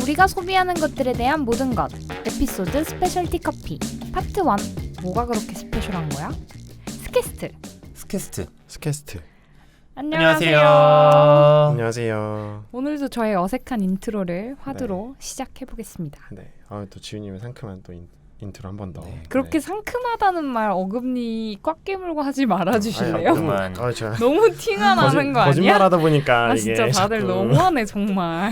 우리가 소비하는 것들에 대한 모든 것. 에피소드 스페셜티 커피 파트 1. 뭐가 그렇게 스페셜한 거야? 스캐스트. 안녕하세요. 안녕하세요. 오늘도 저의 어색한 인트로를 화두로 시작해보겠습니다. 네. 또 지훈님의 상큼한 또 인트로 한 번 더. 그렇게 상큼하다는 말 어금니 꽉 깨물고 하지 말아주실래요? 너무 티가 나는 거 아니야? 거짓말하다 보니까 이게 진짜 다들 자꾸... 너무하네 정말.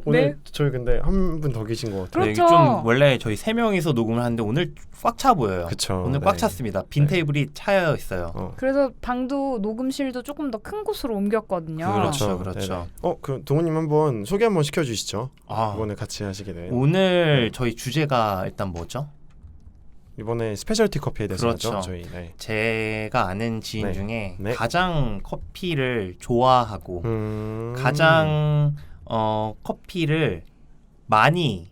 오늘 네? 저희 근데 한 분 더 계신 것 같아요. 그렇죠. 좀 원래 저희 3명이서 녹음을 하는데 오늘 꽉 차 보여요. 그쵸, 오늘 꽉 찼습니다. 빈 테이블이 차여 있어요. 그래서 방도 녹음실도 조금 더 큰 곳으로 옮겼거든요. 그렇죠. 그 동훈님 한번 소개 한번 시켜주시죠. 아, 이번에 같이 하시게 된. 오늘 저희 주제가 일단 뭐죠? 이번에 스페셜티 커피에 대해서 그렇죠. 하죠. 저희. 네. 제가 아는 지인 중에 네. 가장 커피를 좋아하고 가장 커피를 많이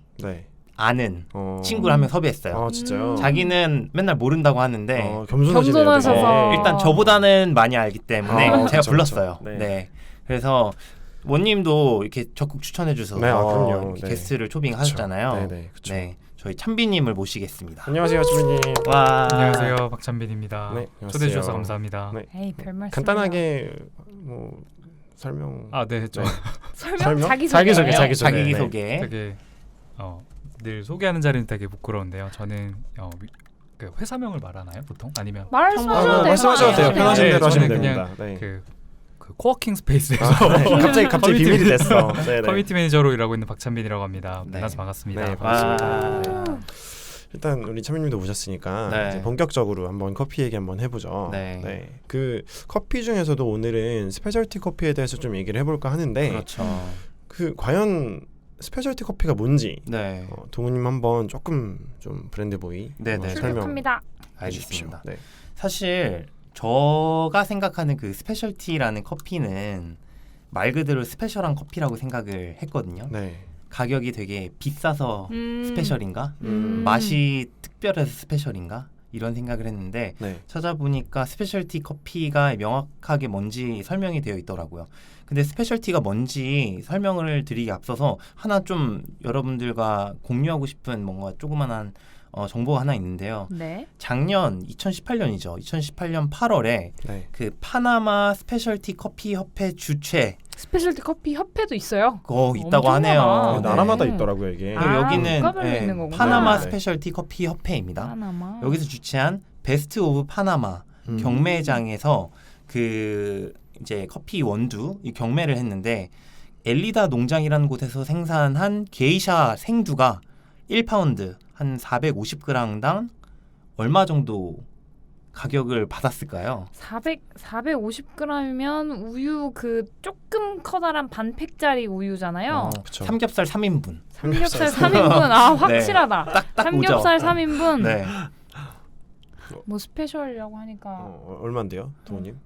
아는 친구를 한 명 섭외했어요. 진짜요? 자기는 맨날 모른다고 하는데 겸손하셔서 일단 저보다는 많이 알기 때문에 제가 그쵸, 불렀어요. 그쵸. 네. 그래서 원님도 이렇게 적극 추천해 주셔서 그럼요. 게스트를 초빙하셨잖아요. 그쵸. 네. 저희 찬비님을 모시겠습니다. 안녕하세요, 찬비님. 와. 안녕하세요, 박찬빈입니다. 네, 초대해 주셔서 감사합니다. 네. 에이, 별말씀. 간단하게 설명. 네, 했죠. 설명? 자기소개. 자기소개. 되게 늘 소개하는 자리는 되게 부끄러운데요. 저는 그 회사명을 말하나요, 보통? 아니면 말씀하셔도 돼요. 편하신 대로 하시면 저는 됩니다. 그냥 그 코워킹 스페이스에서 갑자기 비밀이 됐어. 커뮤니티 매니저로 일하고 있는 박찬빈이라고 합니다. 네. 만나서 반갑습니다. 네, 반갑습니다. 일단 우리 찬빈님도 오셨으니까 이제 본격적으로 한번 커피 얘기 한번 해보죠. 그 커피 중에서도 오늘은 스페셜티 커피에 대해서 좀 얘기를 해볼까 하는데, 그렇죠. 그 과연 스페셜티 커피가 뭔지 동훈님 한번 조금 좀 브랜드보이 설명합니다. 알겠습니다. 사실 제가 생각하는 그 스페셜티라는 커피는 말 그대로 스페셜한 커피라고 생각을 했거든요. 가격이 되게 비싸서 스페셜인가? 맛이 특별해서 스페셜인가? 이런 생각을 했는데 찾아보니까 스페셜티 커피가 명확하게 뭔지 설명이 되어 있더라고요. 근데 스페셜티가 뭔지 설명을 드리기 앞서서 하나 좀 여러분들과 공유하고 싶은 뭔가 조그만한 정보가 하나 있는데요. 작년 2018년이죠. 2018년 8월에 그 파나마 스페셜티 커피 협회 주최 스페셜티 커피 협회도 있어요? 있다고 하네요. 나라마다 있더라고요 이게. 여기는 파나마 스페셜티 커피 협회입니다. 여기서 주최한 베스트 오브 파나마 경매장에서 그 이제 커피 원두 이 경매를 했는데 엘리다 농장이라는 곳에서 생산한 게이샤 생두가 1파운드 한 450g당 얼마 정도 가격을 받았을까요? 450g이면 우유 그 조금 커다란 반팩짜리 우유잖아요. 삼겹살 3인분. 삼겹살 3인분. 확실하다. 딱 삼겹살 오죠. 3인분. 뭐 스페셜이라고 하니까 얼마인데요, 동훈님?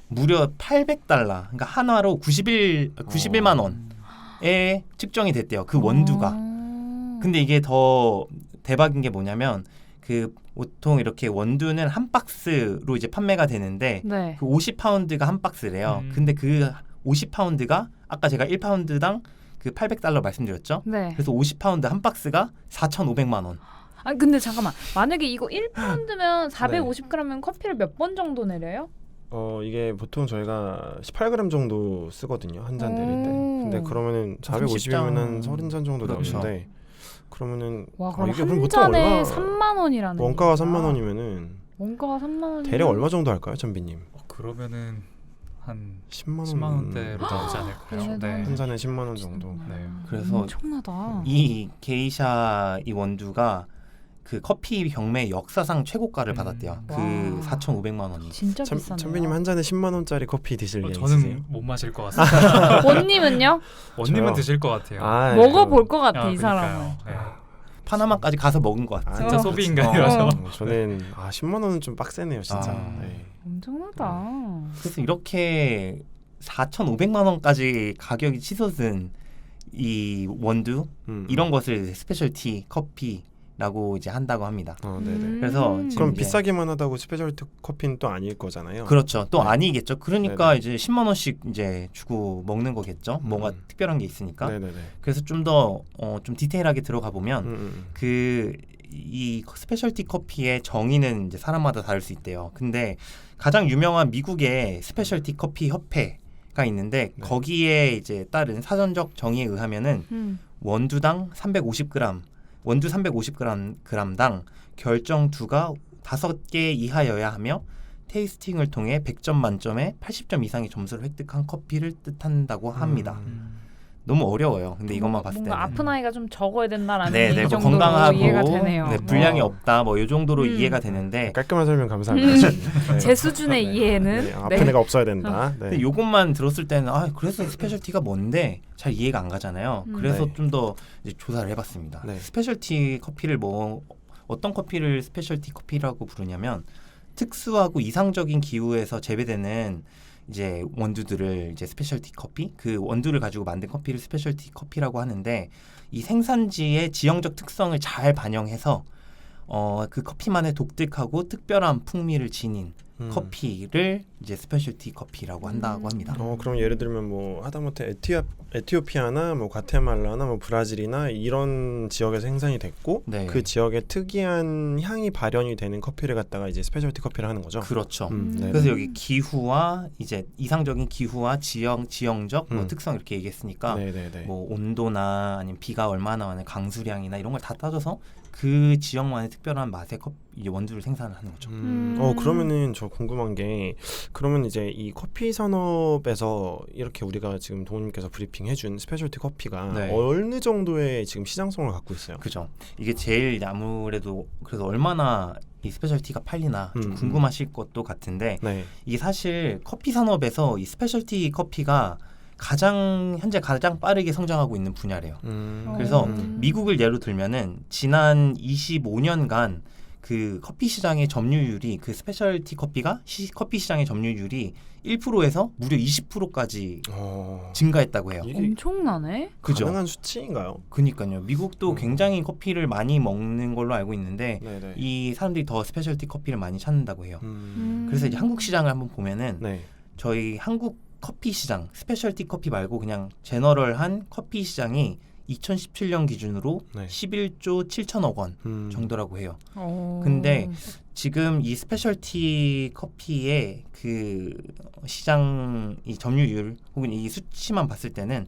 무려 $800. 그러니까 한화로 91만 원에 측정이 됐대요. 그 원두가. 근데 이게 더 대박인 게 뭐냐면 그 보통 이렇게 원두는 한 박스로 이제 판매가 되는데 그 50파운드가 한 박스래요. 근데 그 50파운드가 아까 제가 1파운드당 그 $800 말씀드렸죠? 그래서 50파운드 한 박스가 4,500만 원. 근데 잠깐만. 만약에 이거 1파운드면 450g이면 커피를 몇 번 정도 내려요? 이게 보통 저희가 18g 정도 쓰거든요. 한 잔 내릴 때. 근데 그러면은 450이면 한 30잔 정도 나오는데 그러면은 그럼 이게 한 보통 잔에 3만 원이라는 원가가 3만 원이면은 원가가 3만 원 대략 얼마 정도 할까요, 전비님? 그러면은 한 10만 원대로 나오지 않을까요? 한 잔에 10만 원 정도. 그래서 엄청나다. 이 게이샤 이 원두가 그 커피 경매 역사상 최고가를 받았대요. 그 4,500만 원이. 진짜 비싸네요. 찬비님 한 잔에 10만 원짜리 커피 드실 일 있으세요? 저는 못 마실 것 같습니다. 원님은요? 원님은 드실 것 같아요. 먹어볼 것 같아 이 사람은. 파나마까지 가서 먹은 것 같아요. 진짜 소비 인간이라서. 저는 10만 원은 좀 빡세네요, 진짜. 엄청나다. 그래서 이렇게 4,500만 원까지 가격이 치솟은 이 원두 이런 것을 스페셜티 커피 라고 이제 한다고 합니다. 네네. 그래서 그럼 비싸기만 하다고 스페셜티 커피는 또 아닐 거잖아요. 그렇죠. 또 네. 아니겠죠. 그러니까 네네. 이제 10만 원씩 이제 주고 먹는 거겠죠. 뭔가 특별한 게 있으니까. 네네네. 그래서 좀 더 좀 디테일하게 들어가 보면 이 스페셜티 커피의 정의는 이제 사람마다 다를 수 있대요. 근데 가장 유명한 미국의 스페셜티 커피 협회가 있는데 네. 거기에 이제 따른 사전적 정의에 의하면은 원두당 350g, 원두 350g당 결정두가 5개 이하여야 하며 테이스팅을 통해 100점 만점에 80점 이상의 점수를 획득한 커피를 뜻한다고 합니다. 너무 어려워요. 근데 이것만 봤을 때는 뭔가 아픈 아이가 좀 적어야 된다라는 네, 이 뭐 정도로 건강하고 이해가 되네요. 네, 분량이 없다 뭐 이 정도로 이해가 되는데 깔끔한 설명 감사합니다. 네. 제 수준의 이해는 네, 아픈 애가 없어야 된다. 네. 근데 요것만 들었을 때는 그래서 스페셜티가 뭔데 잘 이해가 안 가잖아요. 그래서 네. 좀 더 조사를 해봤습니다. 네. 스페셜티 커피를 어떤 커피를 스페셜티 커피라고 부르냐면 특수하고 이상적인 기후에서 재배되는 이제 원두들을 이제 스페셜티 커피, 그 원두를 가지고 만든 커피를 스페셜티 커피라고 하는데 이 생산지의 지형적 특성을 잘 반영해서 그 커피만의 독특하고 특별한 풍미를 지닌 커피를 이제 스페셜티 커피라고 한다고 합니다. 그럼 예를 들면 뭐 하다못해 에티오피아나 뭐 과테말라나 뭐 브라질이나 이런 지역에서 생산이 됐고 네. 그 지역의 특이한 향이 발현이 되는 커피를 갖다가 이제 스페셜티 커피를 하는 거죠. 그렇죠. 네. 그래서 여기 기후와 이제 이상적인 기후와 지형적 뭐 특성 이렇게 얘기했으니까 네네네. 뭐 온도나 아니면 비가 얼마나 오는 강수량이나 이런 걸 다 따져서 그 지역만의 특별한 맛의 이제 원두를 생산을 하는 거죠. 그러면은 저 궁금한 게 그러면 이제 이 커피 산업에서 이렇게 우리가 지금 동훈님께서 브리핑해준 스페셜티 커피가 네. 어느 정도의 지금 시장성을 갖고 있어요? 그죠. 이게 제일 아무래도 그래서 얼마나 이 스페셜티가 팔리나 좀 궁금하실 것도 같은데 네. 이게 사실 커피 산업에서 이 스페셜티 커피가 현재 가장 빠르게 성장하고 있는 분야래요. 그래서 미국을 예로 들면은 지난 25년간 그 커피 시장의 점유율이 그 스페셜티 커피가 커피 시장의 점유율이 1%에서 무려 20%까지 증가했다고 해요. 엄청나네. 그죠? 가능한 수치인가요? 그니까요. 미국도 굉장히 커피를 많이 먹는 걸로 알고 있는데 네네. 이 사람들이 더 스페셜티 커피를 많이 찾는다고 해요. 그래서 이제 한국 시장을 한번 보면은 네. 저희 한국 커피 시장, 스페셜티 커피 말고 그냥 제너럴한 커피 시장이 2017년 기준으로 네. 11조 7천억 원 정도라고 해요. 오. 근데 지금 이 스페셜티 커피의 그 시장 이 점유율 혹은 이 수치만 봤을 때는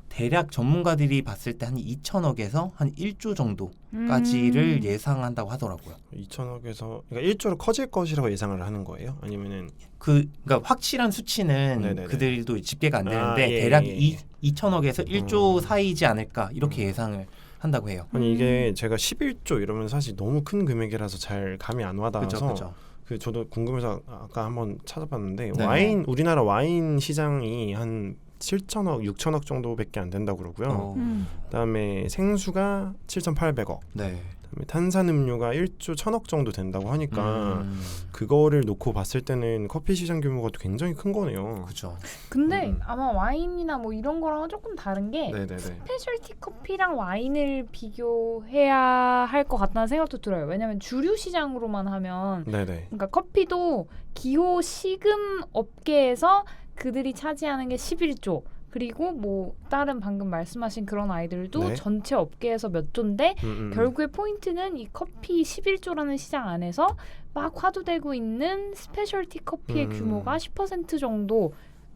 대략 전문가들이 봤을 때 한 2천억에서 한 1조 정도까지를 예상한다고 하더라고요. 2천억에서 그러니까 1조로 커질 것이라고 예상을 하는 거예요? 아니면은 그러니까 확실한 수치는 네네네. 그들도 집계가 안 되는데 예, 대략 예. 2천억에서 1조 사이지 않을까 이렇게 예상을 한다고 해요. 아니 이게 제가 11조 이러면 사실 너무 큰 금액이라서 잘 감이 안 와닿아서 그죠. 그 저도 궁금해서 아까 한번 찾아봤는데 네. 우리나라 와인 시장이 한 7천억, 6천억 정도밖에 안 된다고 그러고요. 그다음에 생수가 7,800억. 네. 그다음에 탄산음료가 1조 1,000억 정도 된다고 하니까 그거를 놓고 봤을 때는 커피 시장 규모가 굉장히 큰 거네요. 그렇죠. 근데 아마 와인이나 뭐 이런 거랑 조금 다른 게 네네네. 스페셜티 커피랑 와인을 비교해야 할 것 같다는 생각도 들어요. 왜냐하면 주류 시장으로만 하면 네네. 그러니까 커피도 기호 시금 업계에서 그들이 차지하는 게 11조 그리고 뭐 다른 방금 말씀하신 그런 아이들도 네. 전체 업계에서 몇 조인데 결국에 포인트는 이 커피 11조라는 시장 안에서 막 화두되고 있는 스페셜티 커피의 규모가 10% 정도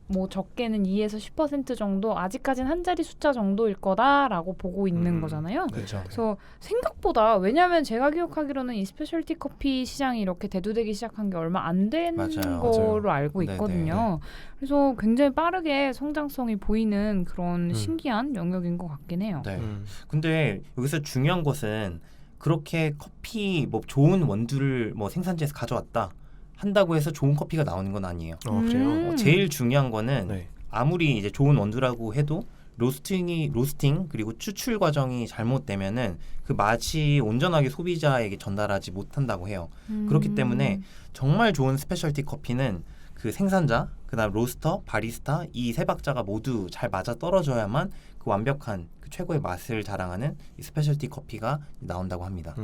뭐 적게는 2에서 10% 정도 아직까지는 한 자리 숫자 정도일 거다라고 보고 있는 거잖아요. 그렇죠. 그래서 생각보다 왜냐하면 제가 기억하기로는 이 스페셜티 커피 시장이 이렇게 대두되기 시작한 게 얼마 안 된 거로 알고 있거든요. 네네. 그래서 굉장히 빠르게 성장성이 보이는 그런 신기한 영역인 것 같긴 해요. 네. 근데 여기서 중요한 것은 그렇게 커피 뭐 좋은 원두를 뭐 생산지에서 가져왔다 한다고 해서 좋은 커피가 나오는 건 아니에요. 그래요? 제일 중요한 거는 네. 아무리 이제 좋은 원두라고 해도 로스팅 그리고 추출 과정이 잘못되면은 그 맛이 온전하게 소비자에게 전달하지 못한다고 해요. 그렇기 때문에 정말 좋은 스페셜티 커피는 그 생산자 그다음 로스터, 바리스타 이 세 박자가 모두 잘 맞아 떨어져야만 그 완벽한 그 최고의 맛을 자랑하는 이 스페셜티 커피가 나온다고 합니다.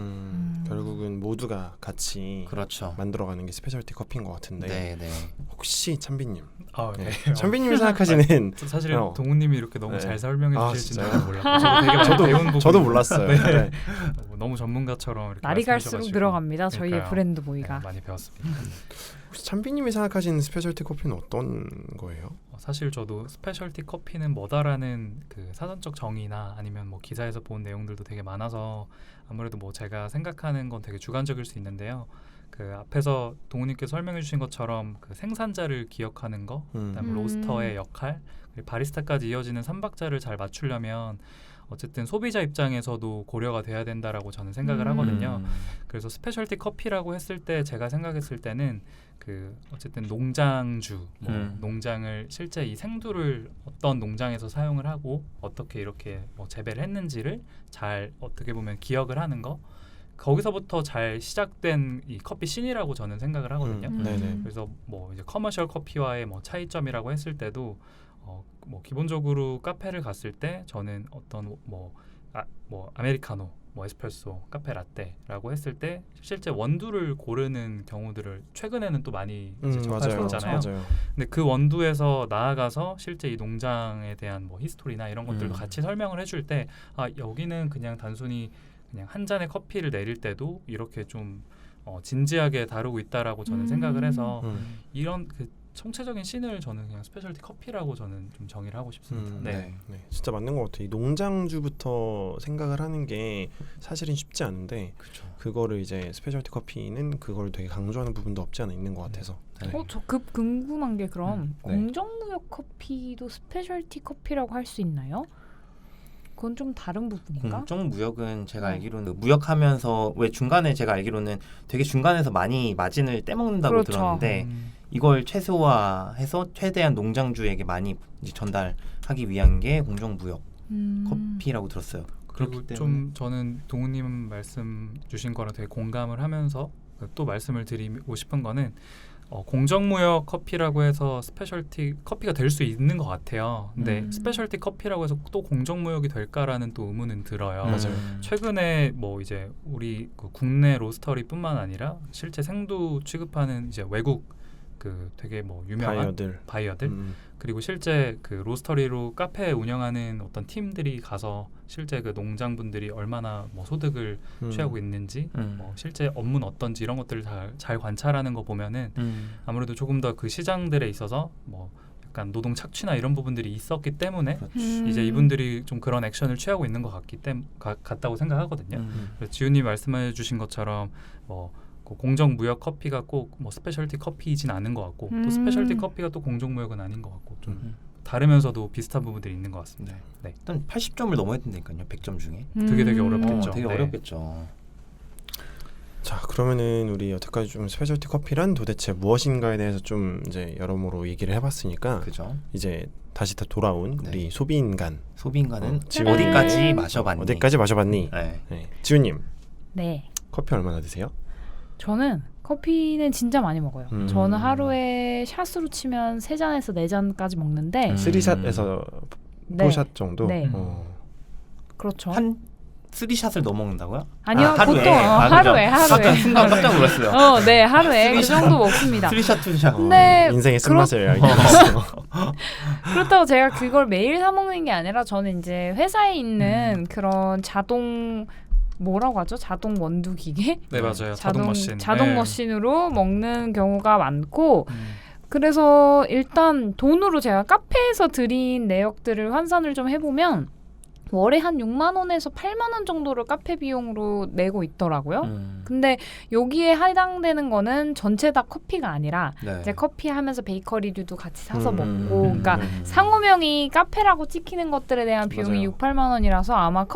결국은 모두가 같이 그렇죠. 만들어가는 게 스페셜티 커피인 것 같은데 네. 혹시 찬비님, 네. 찬비님이 생각하시는 사실은 동훈님이 이렇게 너무 잘 설명해 주실지는 진짜요? 몰랐고 저도 되게 배운 부분 저도 몰랐어요. 네. 너무 전문가처럼 이렇게 날이 갈수록 말씀하셔가지고. 늘어갑니다. 저희의 그러니까요. 브랜드 모의가. 많이 배웠습니다. 혹시 찬비님이 생각하시는 스페셜티 커피는 어떤 거예요? 사실 저도 스페셜티 커피는 뭐다라는 그 사전적 정의나 아니면 뭐 기사에서 본 내용들도 되게 많아서 아무래도 뭐 제가 생각하는 건 되게 주관적일 수 있는데요. 그 앞에서 동훈님께서 설명해 주신 것처럼 그 생산자를 기억하는 거, 그다음에 로스터의 역할, 그리고 바리스타까지 이어지는 3박자를 잘 맞추려면 어쨌든 소비자 입장에서도 고려가 돼야 된다라고 저는 생각을 하거든요. 그래서 스페셜티 커피라고 했을 때 제가 생각했을 때는 그 어쨌든 농장주, 농장을 실제 이 생두를 어떤 농장에서 사용을 하고 어떻게 이렇게 뭐 재배를 했는지를 잘 어떻게 보면 기억을 하는 거, 거기서부터 잘 시작된 이 커피 씬이라고 저는 생각을 하거든요. 그래서 뭐 이제 커머셜 커피와의 뭐 차이점이라고 했을 때도 뭐 기본적으로 카페를 갔을 때 저는 어떤 뭐 아메리카노, 뭐 에스프레소, 카페 라떼라고 했을 때 실제 원두를 고르는 경우들을 최근에는 또 많이 이제 접할 수 있잖아요. 근데 그 원두에서 나아가서 실제 이 농장에 대한 뭐 히스토리나 이런 것들도 같이 설명을 해줄 때 여기는 그냥 단순히 그냥 한 잔의 커피를 내릴 때도 이렇게 좀 진지하게 다루고 있다라고 저는 생각을 해서 이런 그 총체적인 씬을 저는 그냥 스페셜티 커피라고 저는 좀 정의를 하고 싶습니다. 네, 진짜 맞는 것 같아요. 이 농장주부터 생각을 하는 게 사실은 쉽지 않은데 그거를 이제 스페셜티 커피는 그걸 되게 강조하는 부분도 없지 않아 있는 것 같아서. 저 궁금한 게 그럼 공정무역 커피도 스페셜티 커피라고 할 수 있나요? 그건 좀 다른 부분인가? 공정무역은 제가 알기로는 무역하면서 왜 중간에 제가 알기로는 되게 중간에서 많이 마진을 떼먹는다고 들었는데 이걸 최소화해서 최대한 농장주에게 많이 이제 전달하기 위한 게 공정무역 커피라고 들었어요. 그리고 좀 저는 동훈님 말씀 주신 거랑 되게 공감을 하면서 또 말씀을 드리고 싶은 거는 공정무역 커피라고 해서 스페셜티 커피가 될 수 있는 것 같아요. 근데 스페셜티 커피라고 해서 또 공정무역이 될까라는 또 의문은 들어요. 맞아요. 최근에 뭐 이제 우리 그 국내 로스터리뿐만 아니라 실제 생두 취급하는 이제 외국 그 되게 뭐 유명한 바이어들 그리고 실제 그 로스터리로 카페 운영하는 어떤 팀들이 가서 실제 그 농장분들이 얼마나 뭐 소득을 취하고 있는지 뭐 실제 업무는 어떤지 이런 것들을 잘 관찰하는 거 보면은 아무래도 조금 더 그 시장들에 있어서 뭐 약간 노동 착취나 이런 부분들이 있었기 때문에 이제 이분들이 좀 그런 액션을 취하고 있는 것 같다고 생각하거든요. 그래서 지훈님 말씀해 주신 것처럼 뭐 공정무역 커피가 꼭 뭐 스페셜티 커피이진 않은 것 같고 또 스페셜티 커피가 또 공정무역은 아닌 것 같고 좀 다르면서도 비슷한 부분들이 있는 것 같습니다. 네. 일단 80점을 넘어야 된다니까요. 100점 중에. 그게 되게 어렵겠죠. 되게 어렵겠죠. 자, 그러면은 우리 여태까지 좀 스페셜티 커피란 도대체 무엇인가에 대해서 좀 이제 여러모로 얘기를 해봤으니까 이제 다시 다 돌아온 우리 소비인간은 어디까지 마셔봤니? 지훈님. 네. 커피 얼마나 드세요? 저는 커피는 진짜 많이 먹어요. 저는 하루에 샷으로 치면 3잔에서 4잔까지 먹는데 3샷에서 4샷 정도? 네. 그렇죠. 한 3샷을 넘어 먹는다고요? 아니요. 하루에. 보통 하루에. 순간 깜짝 놀랐어요. 네. 하루에 그 정도 먹습니다. 3샷, 2샷. 근데 인생의 쓴맛을 알겠어요. 그렇다고 제가 그걸 매일 사 먹는 게 아니라 저는 이제 회사에 있는 그런 자동 뭐라고 하죠? 자동 원두 기계? 네, 맞아요. 자동 머신. 자동 머신으로 먹는 경우가 많고 그래서 일단 돈으로 제가 카페에서 들인 내역들을 환산을 좀 해보면 월에 한 6만 원에서 8만 원 정도를 카페 비용으로 내고 있더라고요. 근데 여기에 해당되는 거는 전체 다 커피가 아니라 이제 커피 하면서 베이커리류도 같이 사서 먹고 그러니까 상호명이 카페라고 찍히는 것들에 대한 비용이 6, 8만 원이라서 아마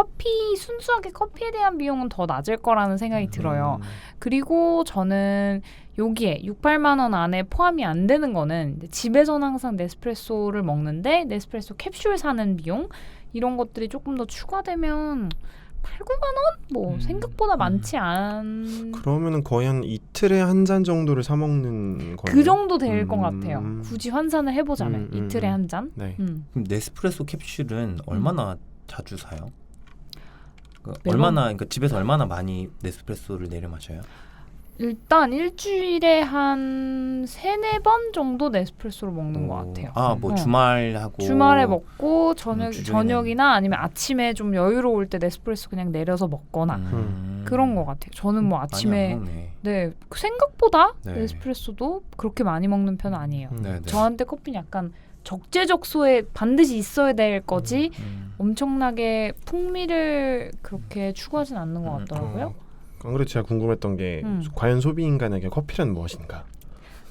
순수하게 커피에 대한 비용은 더 낮을 거라는 생각이 들어요. 그리고 저는 여기에 6, 8만 원 안에 포함이 안 되는 거는 집에서는 항상 네스프레소를 먹는데 네스프레소 캡슐 사는 비용 이런 것들이 조금 더 추가되면 8, 9만 원? 뭐 생각보다 많지 않. 그러면은 거의 한 이틀에 한 잔 정도를 사 먹는 거예요. 그 정도 될 것 같아요. 굳이 환산을 해보자면 이틀에 한 잔. 네. 그럼 네스프레소 캡슐은 얼마나 자주 사요? 얼마나 그러니까 집에서 얼마나 많이 네스프레소를 내려 마셔요? 일단 일주일에 한 3-4번 정도 네스프레소를 먹는 것 같아요. 뭐 주말하고 주말에 먹고 저녁이나 아니면 아침에 좀 여유로울 때 네스프레소 그냥 내려서 먹거나 그런 것 같아요. 저는 뭐 아침에 생각보다 네스프레소도 그렇게 많이 먹는 편은 아니에요. 저한테 커피는 약간 적재적소에 반드시 있어야 될 거지 엄청나게 풍미를 그렇게 추구하진 않는 것 같더라고요. 안 그래도 제가 궁금했던 게 과연 소비 인간에게 커피란 무엇인가?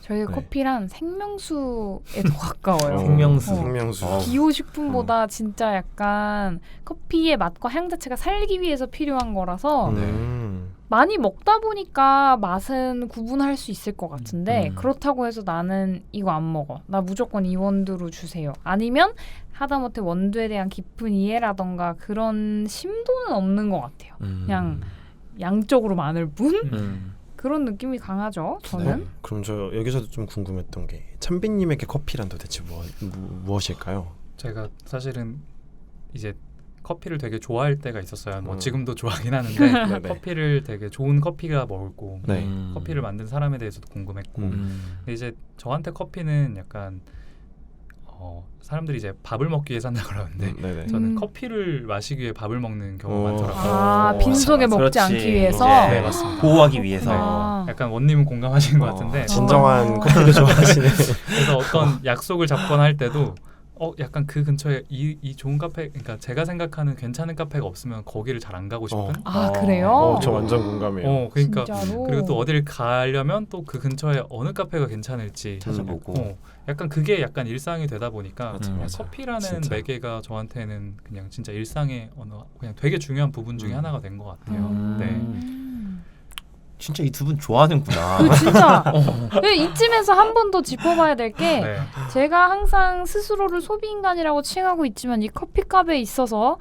저희가 커피란 생명수에 더 가까워요. 생명수. 기호식품보다 진짜 약간 커피의 맛과 향 자체가 살기 위해서 필요한 거라서 많이 먹다 보니까 맛은 구분할 수 있을 것 같은데 그렇다고 해서 나는 이거 안 먹어. 나 무조건 이 원두로 주세요. 아니면 하다못해 원두에 대한 깊은 이해라던가 그런 심도는 없는 것 같아요. 그냥 양적으로 많을 뿐? 그런 느낌이 강하죠. 저는. 그럼 저 여기서도 좀 궁금했던 게 찬빈님에게 커피란 도대체 무엇일까요? 제가 사실은 이제 커피를 되게 좋아할 때가 있었어요. 뭐 지금도 좋아하긴 하는데 커피를 되게 좋은 커피가 먹고 커피를 만든 사람에 대해서도 궁금했고 근데 이제 저한테 커피는 약간 사람들이 이제 밥을 먹기 위해 산다 그러는데 저는 커피를 마시기 위해 밥을 먹는 경우가 많더라고요. 빈속에 먹지 않기 위해서? 네, 맞습니다. 보호하기 위해서. 약간 원님은 공감하시는 것 같은데 진정한 커피를 좋아하시네. 그래서 어떤 약속을 잡거나 할 때도 약간 그 근처에 이 좋은 카페, 그러니까 제가 생각하는 괜찮은 카페가 없으면 거기를 잘 안 가고 싶은. 그래요? 저 완전 공감해요. 그러니까 진짜로? 그리고 또 어디를 가려면 또 그 근처에 어느 카페가 괜찮을지 찾아보고. 약간 그게 약간 일상이 되다 보니까 맞아. 커피라는 진짜. 매개가 저한테는 그냥 진짜 일상의 그냥 되게 중요한 부분 중에 하나가 된 것 같아요. 네. 진짜 이 두 분 좋아하는구나. 진짜 이쯤에서 한 번 더 짚어봐야 될 게 제가 항상 스스로를 소비인간이라고 칭하고 있지만 이 커피값에 있어서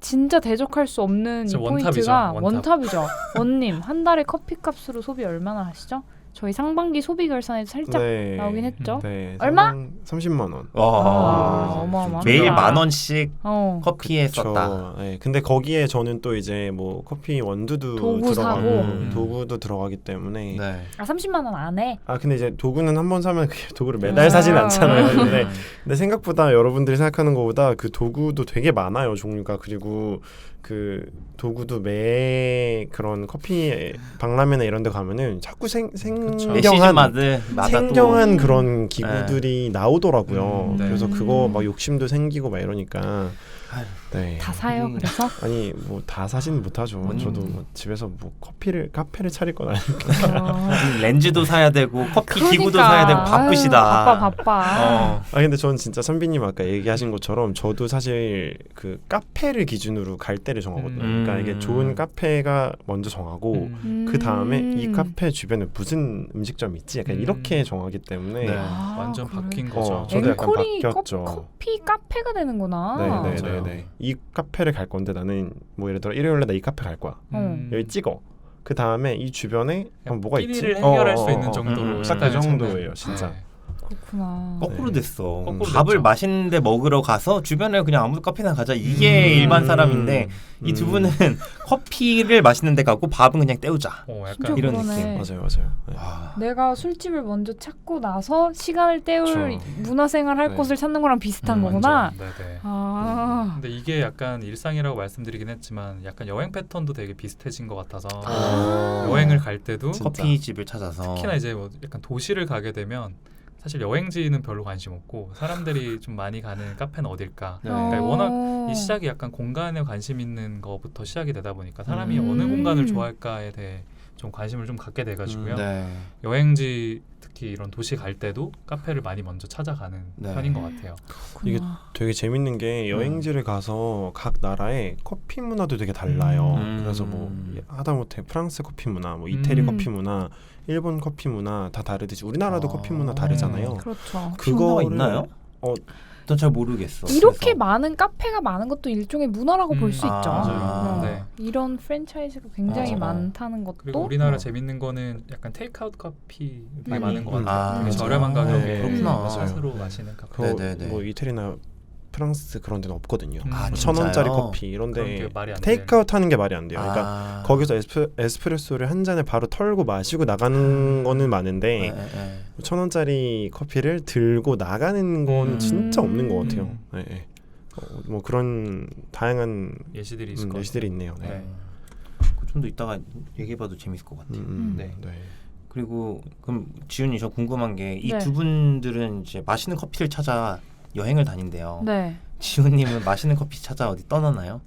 진짜 대적할 수 없는 이 포인트가 원탑이죠. 원님 한 달에 커피값으로 소비 얼마나 하시죠? 저희 상반기 소비 결산에도 살짝 나오긴 했죠. 얼마? 30만 원. 어마어마하다. 매일 10,000원씩 커피에 썼다. 근데 거기에 저는 또 이제 뭐 커피 원두도 도구 들어가고 도구도 들어가기 때문에 30만 원 안에? 근데 이제 도구는 한 번 사면 그 도구를 매달 사진 않잖아요. 근데 생각보다 여러분들이 생각하는 것보다 그 도구도 되게 많아요, 종류가. 그리고 그 도구도 매 그런 커피 박람회나 이런 데 가면은 자꾸 생경한 그런 기구들이 나오더라고요. 그래서 그거 막 욕심도 생기고 막 이러니까 다 사요. 그래서? 아니 뭐 다 사지는 못하죠. 저도 뭐 집에서 뭐 카페를 차릴 건 아니니까. 렌즈도 사야 되고 커피 기구도 사야 되고 바쁘시다. 바빠. 근데 저는 진짜 선비님 아까 얘기하신 것처럼 저도 사실 그 카페를 기준으로 갈 때를 정하거든요. 그러니까 이게 좋은 카페가 먼저 정하고 그 다음에 이 카페 주변에 무슨 음식점이 있지? 약간 이렇게 정하기 때문에 완전 바뀐 거죠. 저도 약간 바뀌었죠. 커피 카페가 되는구나. 네. 이 카페를 갈 건데 나는 뭐 예를 들어 일요일에 나 이 카페 갈 거야. 여기 찍어. 그 다음에 이 주변에 뭐가 있지? 끼니를 해결할 수 있는 정도로 딱 그 정도예요, 진짜. 그렇구나. 거꾸로 됐어. 밥을 맛있는데 먹으러 가서 주변에 그냥 아무 카페나 가자. 이게 일반 사람인데 이 두 분은 커피를 마시는 데 가고 밥은 그냥 때우자. 약간 이런 그러네. 느낌. 맞아요. 내가 술집을 먼저 찾고 나서 시간을 때울 문화생활 할 곳을 찾는 거랑 비슷한 거구나. 근데 이게 약간 일상이라고 말씀드리긴 했지만 약간 여행 패턴도 되게 비슷해진 것 같아서 여행을 갈 때도 커피집을 찾아서 특히나 이제 뭐 약간 도시를 가게 되면 사실 여행지는 별로 관심 없고 사람들이 좀 많이 가는 카페는 어딜까. 그러니까 워낙 이 시작이 약간 공간에 관심 있는 거부터 시작이 되다 보니까 사람이 어느 공간을 좋아할까에 대해 좀 관심을 좀 갖게 돼가지고요. 여행지 특히 이런 도시 갈 때도 카페를 많이 먼저 찾아가는 편인 것 같아요. 이게 되게 재밌는 게 여행지를 가서 각 나라의 커피 문화도 되게 달라요. 그래서 뭐 하다못해 프랑스 커피 문화, 뭐 이태리 커피 문화, 일본 커피 문화 다 다르듯이 우리나라도 커피 문화 다르잖아요. 그렇죠. 그거가 있나요? 전 잘 모르겠어. 이렇게 많은 카페가 많은 것도 일종의 문화라고 볼 수 있죠. 맞아요. 이런 프랜차이즈가 굉장히 많다는 것도. 그리고 우리나라 재밌는 거는 약간 테이크아웃 커피 되게 많은 것 같아요. 되게 맞아. 저렴한 가격에 그렇구나. 스스로 마시는 커피. 뭐 이태리나 프랑스 그런 데는 없거든요. 아, 1,000원짜리 커피 이런데 테이크아웃 하는 게 말이 안 돼요. 그러니까 거기서 에스프레소를 한 잔에 바로 털고 마시고 나가는 거는 많은데 1,000원짜리 커피를 들고 나가는 건 진짜 없는 것 같아요. 뭐 그런 다양한 예시들이 있네요. 좀 더 이따가 얘기해봐도 재밌을 것 같아요. 네. 그리고 그럼 지훈이 저 궁금한 게 이 두 분들은 이제 맛있는 커피를 찾아 여행을 다닌대요. 네. 지훈님은 맛있는 커피 찾아 어디 떠나나요?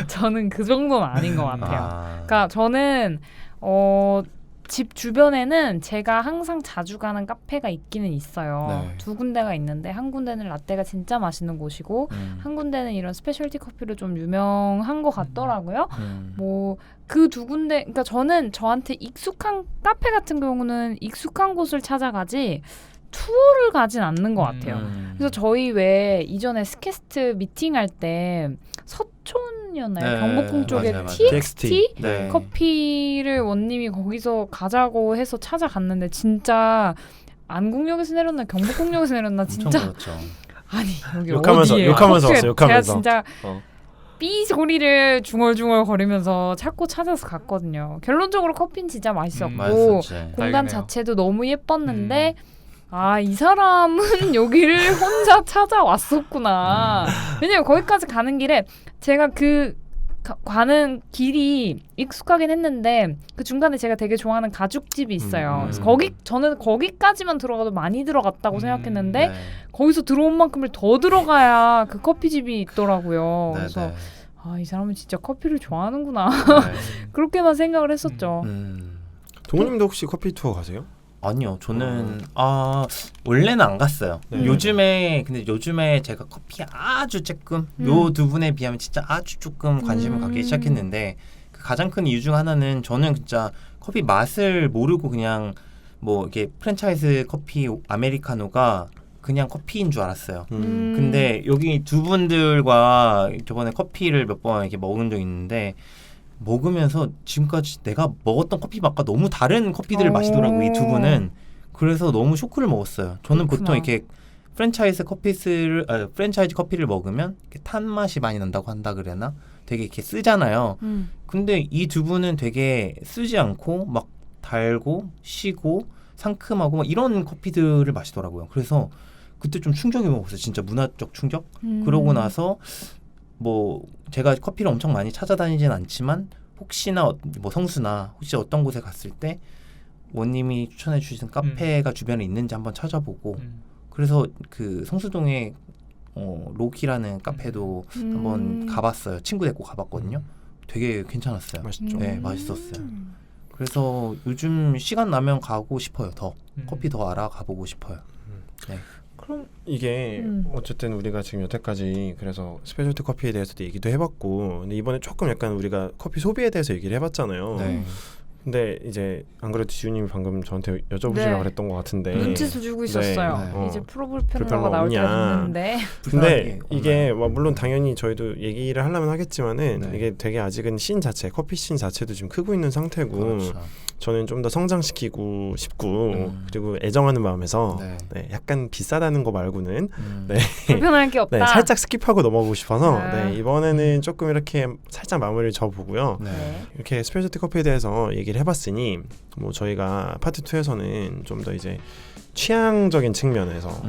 저는 그 정도는 아닌 것 같아요. 그러니까 저는 집 주변에는 제가 항상 자주 가는 카페가 있기는 있어요. 두 군데가 있는데 한 군데는 라떼가 진짜 맛있는 곳이고 한 군데는 이런 스페셜티 커피로 좀 유명한 것 같더라고요. 뭐 그 두 군데, 그러니까 저는 저한테 익숙한 카페 같은 경우는 익숙한 곳을 찾아가지 투어를 가진 않는 것 같아요. 그래서 저희 왜 이전에 스캐스트 미팅할 때 서촌이었나요? 경복궁 쪽에 TXT 커피를 원님이 거기서 가자고 해서 찾아갔는데 진짜 안국역에서 내렸나 경복궁역에서 내렸나 진짜 아니 여기 어디예요? 욕하면서 왔어요. 제가 진짜 삐 소리를 중얼중얼 거리면서 찾고 찾아서 갔거든요. 결론적으로 커피는 진짜 맛있었고 공간 자체도 너무 예뻤는데 이 사람은 여기를 혼자 찾아왔었구나. 왜냐면 거기까지 가는 길에 제가 가는 길이 익숙하긴 했는데 그 중간에 제가 되게 좋아하는 가죽집이 있어요. 그래서 저는 거기까지만 들어가도 많이 들어갔다고 생각했는데 거기서 들어온 만큼을 더 들어가야 그 커피집이 있더라고요. 그래서 이 사람은 진짜 커피를 좋아하는구나. 그렇게만 생각을 했었죠. 동훈님도 혹시 커피 투어 가세요? 아니요, 저는 원래는 안 갔어요. 요즘에 제가 커피 아주 조금 요 두 분에 비하면 진짜 아주 조금 관심을 갖기 시작했는데 그 가장 큰 이유 중 하나는 저는 진짜 커피 맛을 모르고 그냥 뭐 이렇게 프랜차이즈 커피 아메리카노가 그냥 커피인 줄 알았어요. 근데 여기 두 분들과 저번에 커피를 몇 번 이렇게 먹은 적 있는데. 먹으면서 지금까지 내가 먹었던 커피 맛과 너무 다른 커피들을 마시더라고요. 이 두 분은. 그래서 너무 쇼크를 먹었어요. 저는 보통 이렇게 프랜차이즈 커피를 먹으면 이렇게 탄 맛이 많이 난다고 한다 그래나? 되게 이렇게 쓰잖아요. 근데 이 두 분은 되게 쓰지 않고 막 달고 시고 상큼하고 막 이런 커피들을 마시더라고요. 그래서 그때 좀 충격이 먹었어요. 진짜 문화적 충격? 그러고 나서 뭐 제가 커피를 엄청 많이 찾아다니진 않지만 혹시나 뭐 성수나 혹시 어떤 곳에 갔을 때 원님이 추천해 주신 카페가 주변에 있는지 한번 찾아보고 그래서 그 성수동에 로키라는 카페도 한번 가봤어요. 친구 데리고 가봤거든요. 되게 괜찮았어요. 맛있죠. 네, 맛있었어요. 그래서 요즘 시간 나면 가고 싶어요. 더 커피 더 알아가보고 싶어요. 네. 그럼 이게 어쨌든 우리가 지금 여태까지 그래서 스페셜티 커피에 대해서도 얘기도 해봤고 근데 이번에 조금 약간 우리가 커피 소비에 대해서 얘기를 해봤잖아요. 근데 이제 안 그래도 지훈님이 방금 저한테 여쭤보시려고 그랬던 것 같은데 눈치도 주고 있었어요. 이제 풀어볼편으로가 나올 때 됐는데 근데 이게 물론 당연히 저희도 얘기를 하려면 하겠지만은 이게 되게 아직은 씬 자체 커피 씬 자체도 지금 크고 있는 상태고 저는 좀 더 성장시키고 싶고 그리고 애정하는 마음에서 약간 비싸다는 거 말고는 불편할 게 없다. 살짝 스킵하고 넘어가고 싶어서 이번에는 조금 이렇게 살짝 마무리를 져보고요. 이렇게 스페셜티 커피에 대해서 얘기를 해봤으니 뭐 저희가 파트 2에서는 좀 더 이제 취향적인 측면에서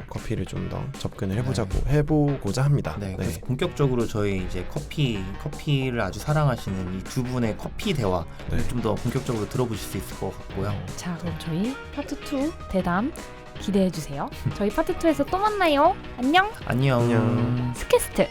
커피를 좀 더 접근을 해보고자 합니다. 그래서 본격적으로 저희 이제 커피를 아주 사랑하시는 이 두 분의 커피 대화 좀 더 본격적으로 들어보실 수 있을 것 같고요. 자, 그럼 저희 파트 2 대담 기대해 주세요. 저희 파트 2에서 또 만나요. 안녕. 안녕. 스캐스트.